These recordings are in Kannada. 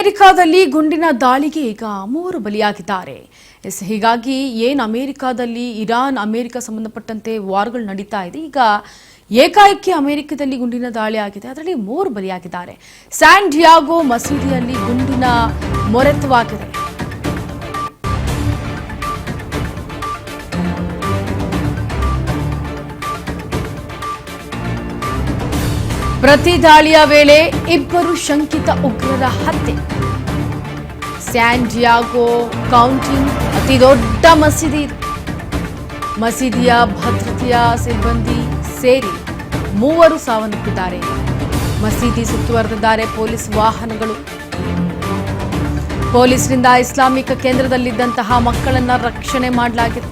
ಅಮೆರಿಕಾದಲ್ಲಿ ಗುಂಡಿನ ದಾಳಿಗೆ ಈಗ 3 ಬಲಿಯಾಗಿದ್ದಾರೆ. ಹೀಗಾಗಿ ಏನು ಅಮೆರಿಕಾದಲ್ಲಿ ಇರಾನ್ ಅಮೆರಿಕ ಸಂಬಂಧಪಟ್ಟಂತೆ ವಾರ್ಗಳು ನಡೀತಾ ಇದೆ. ಈಗ ಏಕಾಏಕಿ ಅಮೆರಿಕದಲ್ಲಿ ಗುಂಡಿನ ದಾಳಿ ಆಗಿದೆ. ಅದರಲ್ಲಿ 3 ಬಲಿಯಾಗಿದ್ದಾರೆ. ಸ್ಯಾನ್ ಡಿಯಾಗೋ ಮಸೀದಿಯಲ್ಲಿ ಗುಂಡಿನ ಮೊರೆತವಾಗಿದೆ. ಪ್ರತಿ ದಾಳಿಯ ವೇಳೆ 2 ಶಂಕಿತ ಉಗ್ರರ ಹತ್ಯೆ. ಸ್ಯಾನ್ ಡಿಯಾಗೋ ಕೌಂಟಿಂಗ್ ಅತಿ ದೊಡ್ಡ ಮಸೀದಿ ಇದು. ಮಸೀದಿಯ ಭದ್ರತೆಯ ಸಿಬ್ಬಂದಿ ಸೇರಿ 3 ಸಾವನ್ನಪ್ಪಿದ್ದಾರೆ. ಮಸೀದಿ ಸುತ್ತುವರೆದಿದ್ದಾರೆ ಪೊಲೀಸ್ ವಾಹನಗಳು. ಪೊಲೀಸರಿಂದ ಇಸ್ಲಾಮಿಕ್ ಕೇಂದ್ರದಲ್ಲಿದ್ದಂತಹ ಮಕ್ಕಳನ್ನ ರಕ್ಷಣೆ ಮಾಡಲಾಗಿದೆ.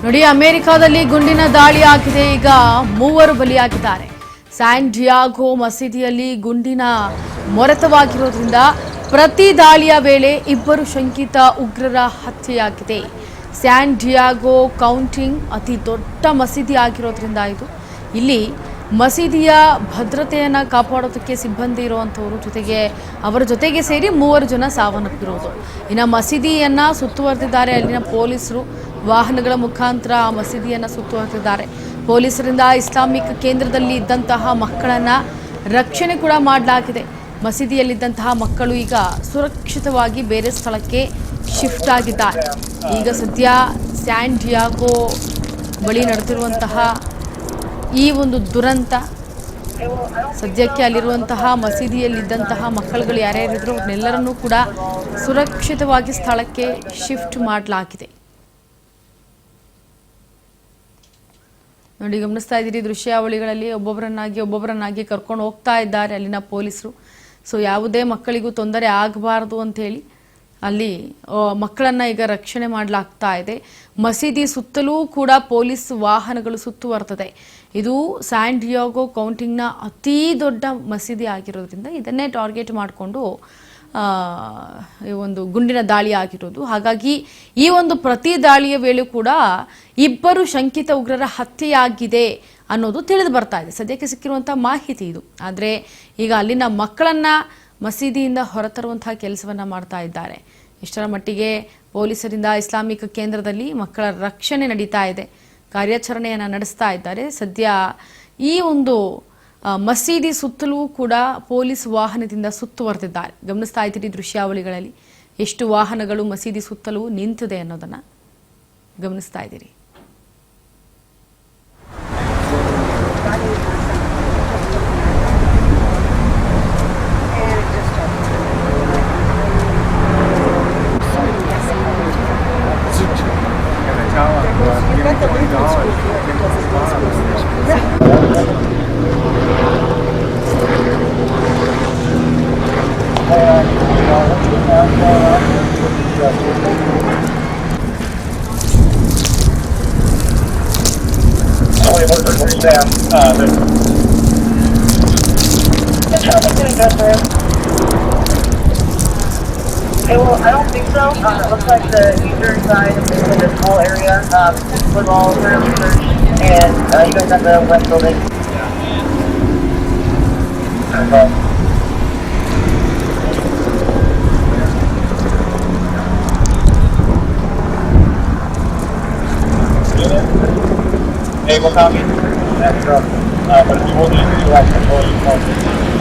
ನೋಡಿ, ಅಮೆರಿಕಾದಲ್ಲಿ ಗುಂಡಿನ ದಾಳಿ ಆಗಿದೆ. ಈಗ 3 ಬಲಿಯಾಗಿದ್ದಾರೆ. ಸ್ಯಾನ್ ಡಿಯಾಗೋ ಮಸೀದಿಯಲ್ಲಿ ಗುಂಡಿನ ಮೊರೆತವಾಗಿರೋದ್ರಿಂದ ಪ್ರತಿ ದಾಳಿಯ ವೇಳೆ 2 ಶಂಕಿತ ಉಗ್ರರ ಹತ್ಯೆಯಾಗಿದೆ. ಸ್ಯಾನ್ ಡಿಯಾಗೋ ಕೌಂಟಿಂಗ್ ಅತಿ ದೊಡ್ಡ ಮಸೀದಿ ಆಗಿರೋದ್ರಿಂದ ಇಲ್ಲಿ ಮಸೀದಿಯ ಭದ್ರತೆಯನ್ನು ಕಾಪಾಡೋದಕ್ಕೆ ಸಿಬ್ಬಂದಿ ಇರುವಂಥವರು ಅವರ ಜೊತೆಗೆ ಸೇರಿ 3 ಜನ ಸಾವನ್ನಪ್ಪಿರೋದು. ಇನ್ನು ಮಸೀದಿಯನ್ನು ಸುತ್ತುವರೆದಿದ್ದಾರೆ ಅಲ್ಲಿನ ಪೊಲೀಸರು. ವಾಹನಗಳ ಮುಖಾಂತರ ಆ ಮಸೀದಿಯನ್ನು ಸುತ್ತುವರೆದಿದ್ದಾರೆ. ಪೊಲೀಸರಿಂದ ಇಸ್ಲಾಮಿಕ್ ಕೇಂದ್ರದಲ್ಲಿ ಇದ್ದಂತಹ ಮಕ್ಕಳನ್ನು ರಕ್ಷಣೆ ಕೂಡ ಮಾಡಲಾಗಿದೆ. ಮಸೀದಿಯಲ್ಲಿದ್ದಂತಹ ಮಕ್ಕಳು ಈಗ ಸುರಕ್ಷಿತವಾಗಿ ಬೇರೆ ಸ್ಥಳಕ್ಕೆ ಶಿಫ್ಟ್ ಆಗಿದ್ದಾರೆ. ಈಗ ಸದ್ಯ ಸ್ಯಾನ್ ಡಿಯಾಗೋ ಬಳಿ ನಡೆದಿರುವಂತಹ ಈ ಒಂದು ದುರಂತ, ಸದ್ಯಕ್ಕೆ ಅಲ್ಲಿರುವಂತಹ ಮಸೀದಿಯಲ್ಲಿದ್ದಂತಹ ಮಕ್ಕಳುಗಳು ಯಾರ್ಯಾರಿದ್ರು ಅವ್ರನ್ನೆಲ್ಲರನ್ನೂ ಕೂಡ ಸುರಕ್ಷಿತವಾಗಿ ಸ್ಥಳಕ್ಕೆ ಶಿಫ್ಟ್ ಮಾಡಲಾಗಿದೆ. ನೋಡಿ, ಗಮನಿಸ್ತಾ ಇದ್ದೀರಿ ದೃಶ್ಯಾವಳಿಗಳಲ್ಲಿ ಒಬ್ಬೊಬ್ಬರನ್ನಾಗಿ ಕರ್ಕೊಂಡು ಹೋಗ್ತಾ ಇದ್ದಾರೆ ಅಲ್ಲಿನ ಪೊಲೀಸರು. ಸೊ ಯಾವುದೇ ಮಕ್ಕಳಿಗೂ ತೊಂದರೆ ಆಗಬಾರ್ದು ಅಂತ ಹೇಳಿ ಅಲ್ಲಿ ಮಕ್ಕಳನ್ನ ಈಗ ರಕ್ಷಣೆ ಮಾಡಲಾಗ್ತಾ ಇದೆ. ಮಸೀದಿ ಸುತ್ತಲೂ ಕೂಡ ಪೊಲೀಸ್ ವಾಹನಗಳು ಸುತ್ತುವರೆದಿದೆ. ಇದು ಸ್ಯಾನ್ ಡಿಯಾಗೋ ಕೌಂಟಿಂಗ್ನ ಅತೀ ದೊಡ್ಡ ಮಸೀದಿ ಆಗಿರೋದ್ರಿಂದ ಇದನ್ನೇ ಟಾರ್ಗೆಟ್ ಮಾಡಿಕೊಂಡು ಒಂದು ಗುಂಡಿನ ದಾಳಿ ಆಗಿರೋದು. ಹಾಗಾಗಿ ಈ ಒಂದು ಪ್ರತಿ ದಾಳಿಯ ವೇಳೆ ಕೂಡ 2 ಶಂಕಿತ ಉಗ್ರರ ಹತ್ಯೆಯಾಗಿದೆ ಅನ್ನೋದು ತಿಳಿದು ಬರ್ತಾ ಇದೆ. ಸದ್ಯಕ್ಕೆ ಸಿಕ್ಕಿರುವಂತಹ ಮಾಹಿತಿ ಇದು. ಆದರೆ ಈಗ ಅಲ್ಲಿನ ಮಕ್ಕಳನ್ನ ಮಸೀದಿಯಿಂದ ಹೊರತರುವಂತಹ ಕೆಲಸವನ್ನ ಮಾಡ್ತಾ ಇದ್ದಾರೆ. ಇಷ್ಟರ ಮಟ್ಟಿಗೆ ಪೊಲೀಸರಿಂದ ಇಸ್ಲಾಮಿಕ್ ಕೇಂದ್ರದಲ್ಲಿ ಮಕ್ಕಳ ರಕ್ಷಣೆ ನಡೀತಾ ಇದೆ, ಕಾರ್ಯಾಚರಣೆಯನ್ನು ನಡೆಸ್ತಾ ಇದ್ದಾರೆ. ಸದ್ಯ ಈ ಒಂದು ಮಸೀದಿ ಸುತ್ತಲೂ ಕೂಡ ಪೊಲೀಸ್ ವಾಹನದಿಂದ ಸುತ್ತುವರೆದಿದ್ದಾರೆ. ಗಮನಿಸ್ತಾ ಇದ್ದೀರಿ ದೃಶ್ಯಾವಳಿಗಳಲ್ಲಿ ಎಷ್ಟು ವಾಹನಗಳು ಮಸೀದಿ ಸುತ್ತಲೂ ನಿಂತಿದೆ ಅನ್ನೋದನ್ನ ಗಮನಿಸ್ತಾ ಇದ್ದೀರಿ. I don't think so. It looks like the eastern side of this whole area was all thoroughly searched, and you guys have the west building. Hey, what copy? That's but if you hold it, you have control.